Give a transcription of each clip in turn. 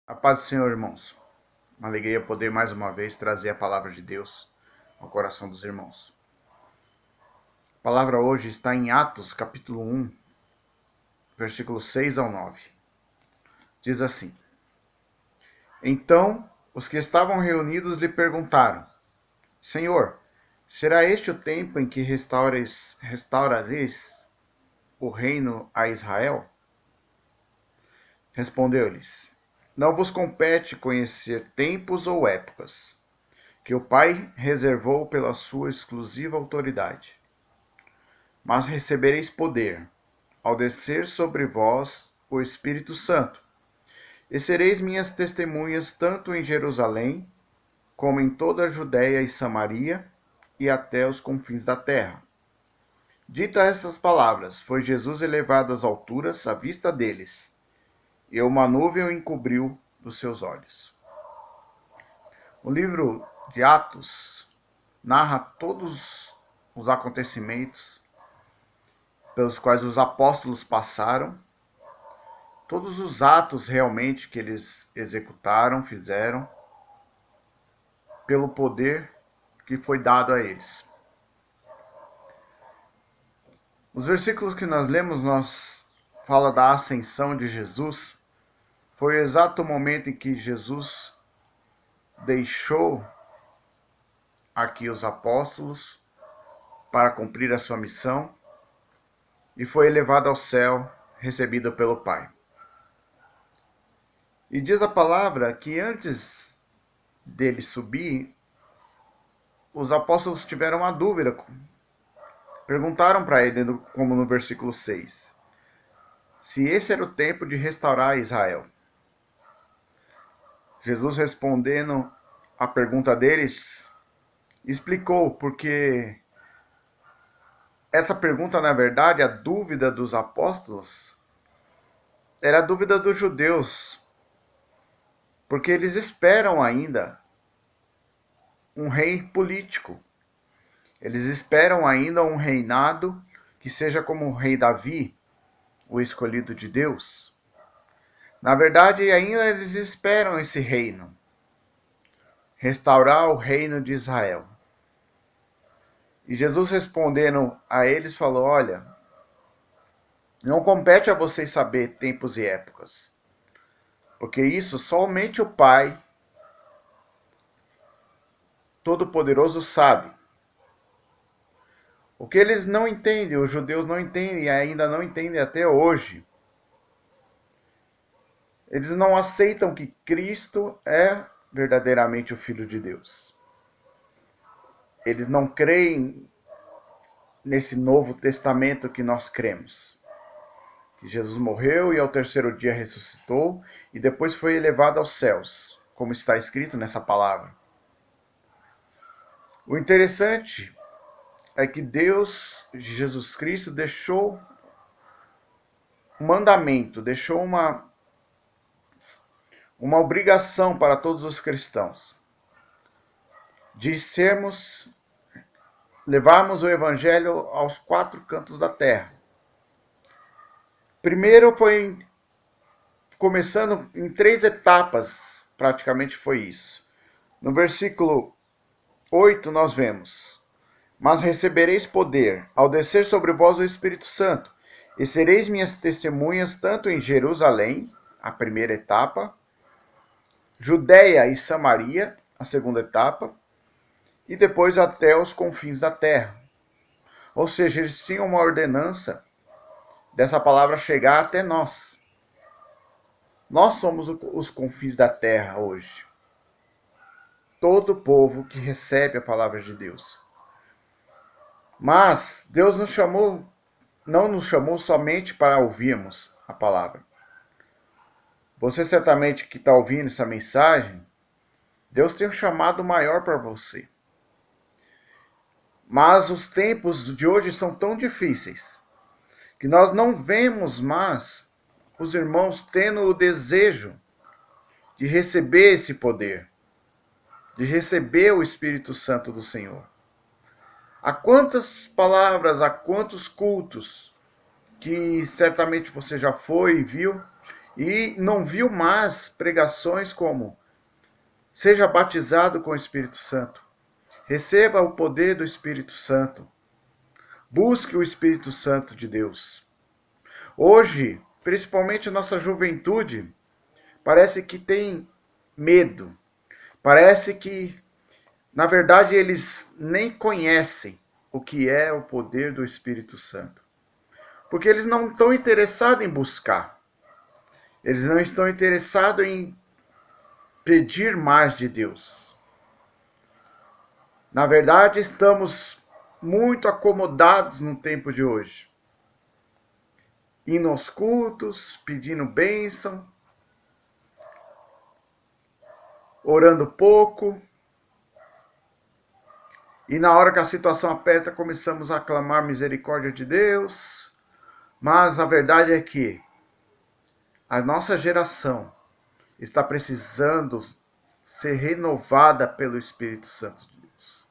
A paz do Senhor, irmãos. Uma alegria poder mais uma vez trazer a palavra de Deus ao coração dos irmãos. A palavra hoje está em Atos, capítulo 1, versículos 6 ao 9. Diz assim: Então os que estavam reunidos lhe perguntaram: Senhor, será este o tempo em que restaurareis o reino a Israel? Respondeu-lhes: Não vos compete conhecer tempos ou épocas que o Pai reservou pela sua exclusiva autoridade. Mas recebereis poder, ao descer sobre vós o Espírito Santo, e sereis minhas testemunhas tanto em Jerusalém, como em toda a Judéia e Samaria, e até os confins da terra. Ditas essas palavras, foi Jesus elevado às alturas à vista deles, e uma nuvem o encobriu dos seus olhos. O livro de Atos narra todos os acontecimentos pelos quais os apóstolos passaram, todos os atos realmente que eles executaram, fizeram, pelo poder que foi dado a eles. Os versículos que nós lemos, fala da ascensão de Jesus. Foi o exato momento em que Jesus deixou aqui os apóstolos para cumprir a sua missão e foi elevado ao céu, recebido pelo Pai. E diz a palavra que antes dele subir, os apóstolos tiveram uma dúvida. Perguntaram para ele, como no versículo 6, se esse era o tempo de restaurar Israel. Jesus, respondendo à pergunta deles, explicou porque essa pergunta, na verdade, a dúvida dos apóstolos, era a dúvida dos judeus, porque eles esperam ainda um rei político. Eles esperam ainda um reinado que seja como o rei Davi, o escolhido de Deus. Na verdade, ainda eles esperam esse reino, restaurar o reino de Israel. E Jesus, respondendo a eles, falou: olha, não compete a vocês saber tempos e épocas, porque isso somente o Pai Todo-Poderoso sabe. O que eles não entendem, os judeus não entendem e ainda não entendem até hoje, eles não aceitam que Cristo é verdadeiramente o Filho de Deus. Eles não creem nesse Novo Testamento que nós cremos. Que Jesus morreu e ao terceiro dia ressuscitou e depois foi elevado aos céus, como está escrito nessa palavra. O interessante é que Deus, Jesus Cristo, deixou um mandamento, deixou uma obrigação para todos os cristãos de levarmos o evangelho aos quatro cantos da terra. Primeiro foi começando em 3 etapas, praticamente foi isso. No versículo 8 nós vemos: Mas recebereis poder ao descer sobre vós o Espírito Santo, e sereis minhas testemunhas tanto em Jerusalém, a primeira etapa, Judéia e Samaria, a segunda etapa, e depois até os confins da terra. Ou seja, eles tinham uma ordenança dessa palavra chegar até nós. Nós somos os confins da terra hoje. Todo povo que recebe a palavra de Deus. Mas Deus não nos chamou somente para ouvirmos a palavra. Você certamente que está ouvindo essa mensagem, Deus tem um chamado maior para você. Mas os tempos de hoje são tão difíceis que nós não vemos mais os irmãos tendo o desejo de receber esse poder, de receber o Espírito Santo do Senhor. Há quantas palavras, há quantos cultos que certamente você já foi e viu, e não viu mais pregações como: seja batizado com o Espírito Santo, receba o poder do Espírito Santo, busque o Espírito Santo de Deus. Hoje, principalmente nossa juventude, parece que tem medo, parece que, na verdade, eles nem conhecem o que é o poder do Espírito Santo, porque eles não estão interessados em buscar, eles não estão interessados em pedir mais de Deus. Na verdade, estamos muito acomodados no tempo de hoje, indo aos cultos, pedindo bênção, orando pouco, e na hora que a situação aperta, começamos a clamar misericórdia de Deus. Mas a verdade é que a nossa geração está precisando ser renovada pelo Espírito Santo de Deus.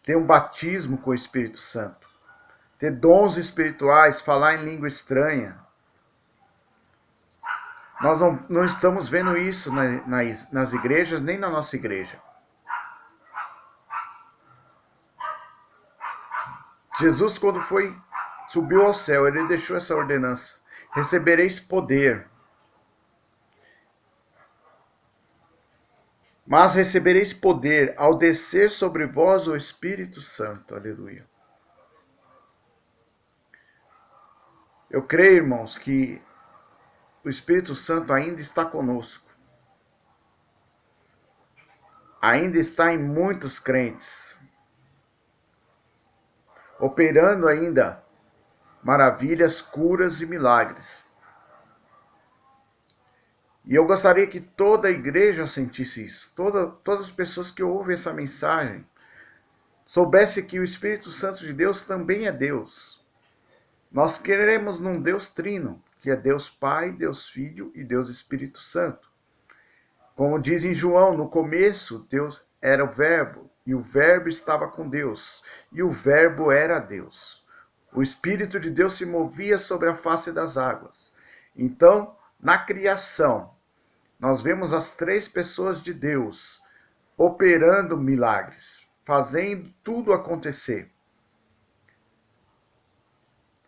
Ter um batismo com o Espírito Santo. Ter dons espirituais, falar em língua estranha. Nós não estamos vendo isso nas igrejas, nem na nossa igreja. Jesus, quando subiu ao céu, ele deixou essa ordenança: recebereis poder. Mas recebereis poder ao descer sobre vós o Espírito Santo. Aleluia. Eu creio, irmãos, que o Espírito Santo ainda está conosco. Ainda está em muitos crentes. Operando ainda maravilhas, curas e milagres. E eu gostaria que toda a igreja sentisse isso. Todas as pessoas que ouvem essa mensagem soubessem que o Espírito Santo de Deus também é Deus. Nós queremos num Deus trino, que é Deus Pai, Deus Filho e Deus Espírito Santo. Como diz em João, no começo Deus era o Verbo, e o Verbo estava com Deus, e o Verbo era Deus. O Espírito de Deus se movia sobre a face das águas. Então, na criação, nós vemos as três pessoas de Deus operando milagres, fazendo tudo acontecer.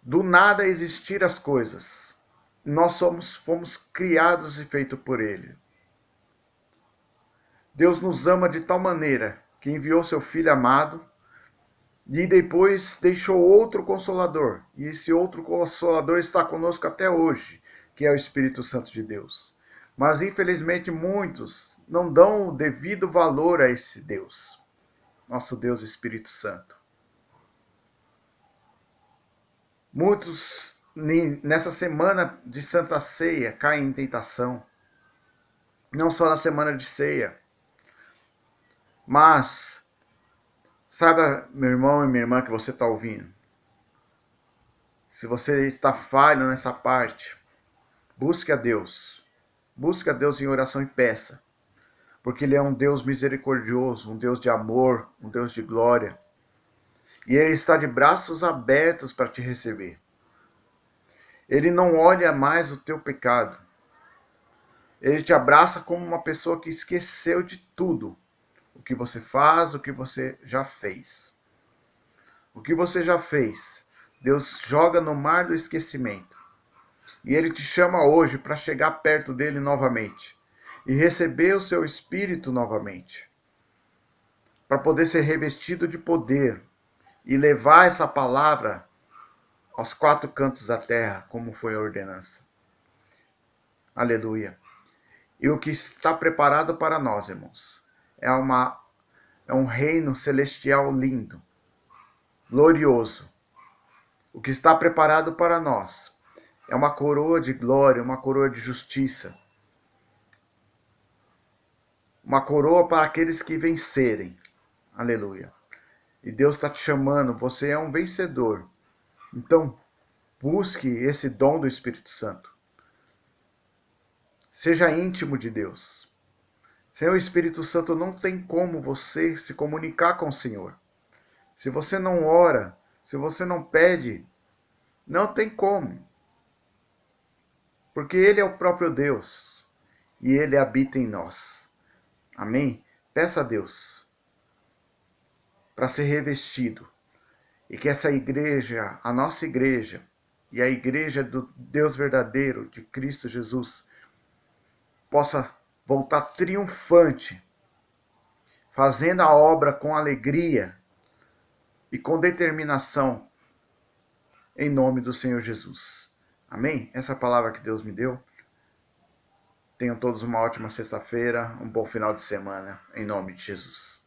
Do nada existir as coisas. Nós fomos criados e feitos por Ele. Deus nos ama de tal maneira que enviou seu Filho amado e depois deixou outro Consolador. E esse outro Consolador está conosco até hoje, que é o Espírito Santo de Deus. Mas infelizmente muitos não dão o devido valor a esse Deus, nosso Deus Espírito Santo. Muitos nessa semana de Santa Ceia caem em tentação. Não só na semana de ceia. Mas, saiba, meu irmão e minha irmã que você está ouvindo, se você está falho nessa parte, busque a Deus. Busque a Deus em oração e peça. Porque Ele é um Deus misericordioso, um Deus de amor, um Deus de glória. E Ele está de braços abertos para te receber. Ele não olha mais o teu pecado. Ele te abraça como uma pessoa que esqueceu de tudo. O que você faz, o que você já fez. O que você já fez, Deus joga no mar do esquecimento. E Ele te chama hoje para chegar perto dEle novamente. E receber o seu Espírito novamente. Para poder ser revestido de poder. E levar essa palavra aos quatro cantos da terra, como foi a ordenança. Aleluia. E o que está preparado para nós, irmãos, é um reino celestial lindo, glorioso. O que está preparado para nós é uma coroa de glória, uma coroa de justiça. Uma coroa para aqueles que vencerem. Aleluia. E Deus está te chamando, você é um vencedor. Então, busque esse dom do Espírito Santo. Seja íntimo de Deus. Sem o Espírito Santo não tem como você se comunicar com o Senhor. Se você não ora, se você não pede, não tem como. porque Ele é o próprio Deus e Ele habita em nós. Amém? Peça a Deus para ser revestido e que essa igreja, a nossa igreja e a igreja do Deus verdadeiro, de Cristo Jesus, possa voltar triunfante, fazendo a obra com alegria e com determinação, em nome do Senhor Jesus. Amém? Essa é a palavra que Deus me deu. Tenham todos uma ótima sexta-feira, um bom final de semana, em nome de Jesus.